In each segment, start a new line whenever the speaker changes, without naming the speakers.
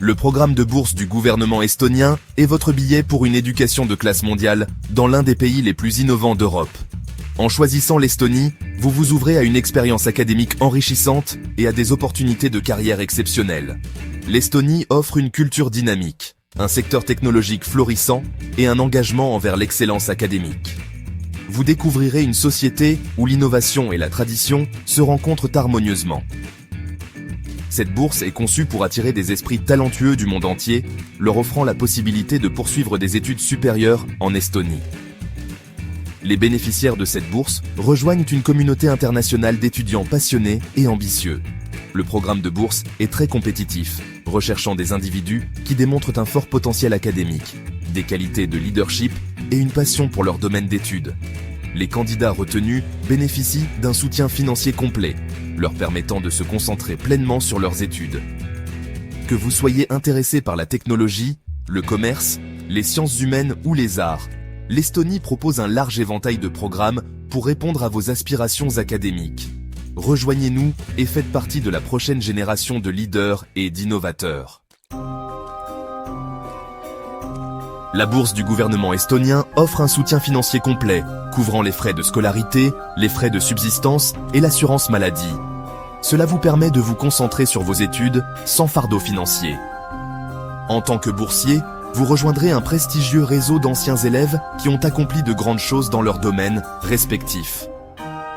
Le programme de bourse du gouvernement estonien est votre billet pour une éducation de classe mondiale dans l'un des pays les plus innovants d'Europe. En choisissant l'Estonie, vous vous ouvrez à une expérience académique enrichissante et à des opportunités de carrière exceptionnelles. L'Estonie offre une culture dynamique, un secteur technologique florissant et un engagement envers l'excellence académique. Vous découvrirez une société où l'innovation et la tradition se rencontrent harmonieusement. Cette bourse est conçue pour attirer des esprits talentueux du monde entier, leur offrant la possibilité de poursuivre des études supérieures en Estonie. Les bénéficiaires de cette bourse rejoignent une communauté internationale d'étudiants passionnés et ambitieux. Le programme de bourse est très compétitif, recherchant des individus qui démontrent un fort potentiel académique, des qualités de leadership et une passion pour leur domaine d'études. Les candidats retenus bénéficient d'un soutien financier complet, leur permettant de se concentrer pleinement sur leurs études. Que vous soyez intéressé par la technologie, le commerce, les sciences humaines ou les arts, l'Estonie propose un large éventail de programmes pour répondre à vos aspirations académiques. Rejoignez-nous et faites partie de la prochaine génération de leaders et d'innovateurs. La bourse du gouvernement estonien offre un soutien financier complet, couvrant les frais de scolarité, les frais de subsistance et l'assurance maladie. Cela vous permet de vous concentrer sur vos études sans fardeau financier. En tant que boursier, vous rejoindrez un prestigieux réseau d'anciens élèves qui ont accompli de grandes choses dans leur domaine respectif.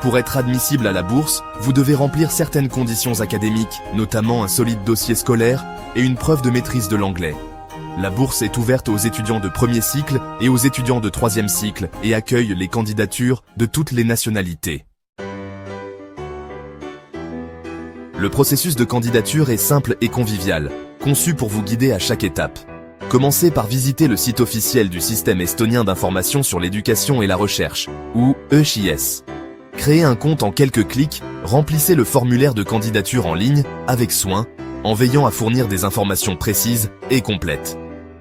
Pour être admissible à la bourse, vous devez remplir certaines conditions académiques, notamment un solide dossier scolaire et une preuve de maîtrise de l'anglais. La bourse est ouverte aux étudiants de premier cycle et aux étudiants de troisième cycle et accueille les candidatures de toutes les nationalités. Le processus de candidature est simple et convivial, conçu pour vous guider à chaque étape. Commencez par visiter le site officiel du Système estonien d'information sur l'éducation et la recherche, ou ECIS. Créez un compte en quelques clics, remplissez le formulaire de candidature en ligne, avec soin, en veillant à fournir des informations précises et complètes.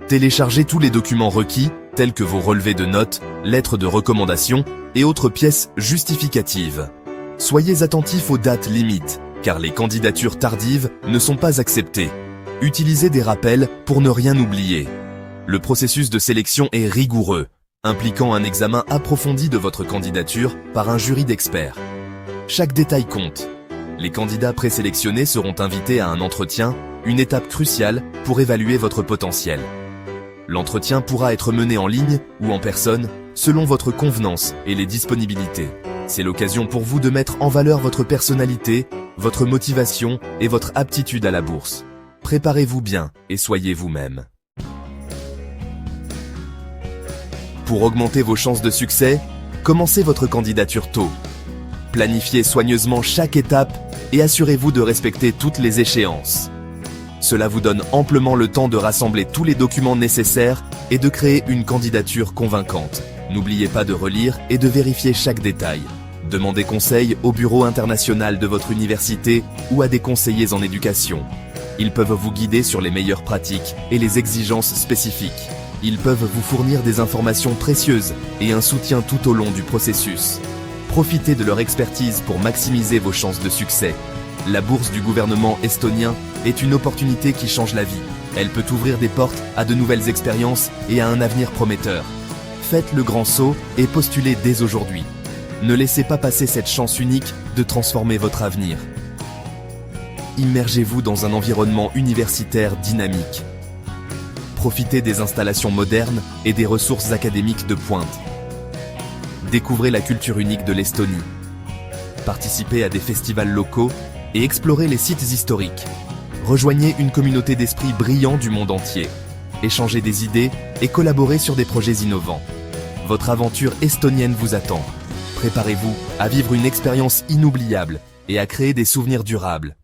Téléchargez tous les documents requis, tels que vos relevés de notes, lettres de recommandation et autres pièces justificatives. Soyez attentifs aux dates limites, car les candidatures tardives ne sont pas acceptées. Utilisez des rappels pour ne rien oublier. Le processus de sélection est rigoureux, impliquant un examen approfondi de votre candidature par un jury d'experts. Chaque détail compte. Les candidats présélectionnés seront invités à un entretien, une étape cruciale pour évaluer votre potentiel. L'entretien pourra être mené en ligne ou en personne, selon votre convenance et les disponibilités. C'est l'occasion pour vous de mettre en valeur votre personnalité, votre motivation et votre aptitude à la bourse. Préparez-vous bien et soyez vous-même. Pour augmenter vos chances de succès, commencez votre candidature tôt. Planifiez soigneusement chaque étape et assurez-vous de respecter toutes les échéances. Cela vous donne amplement le temps de rassembler tous les documents nécessaires et de créer une candidature convaincante. N'oubliez pas de relire et de vérifier chaque détail. Demandez conseil au bureau international de votre université ou à des conseillers en éducation. Ils peuvent vous guider sur les meilleures pratiques et les exigences spécifiques. Ils peuvent vous fournir des informations précieuses et un soutien tout au long du processus. Profitez de leur expertise pour maximiser vos chances de succès. La bourse du gouvernement estonien est une opportunité qui change la vie. Elle peut ouvrir des portes à de nouvelles expériences et à un avenir prometteur. Faites le grand saut et postulez dès aujourd'hui. Ne laissez pas passer cette chance unique de transformer votre avenir. Immergez-vous dans un environnement universitaire dynamique. Profitez des installations modernes et des ressources académiques de pointe. Découvrez la culture unique de l'Estonie. Participez à des festivals locaux et explorez les sites historiques. Rejoignez une communauté d'esprits brillants du monde entier. Échangez des idées et collaborez sur des projets innovants. Votre aventure estonienne vous attend. Préparez-vous à vivre une expérience inoubliable et à créer des souvenirs durables.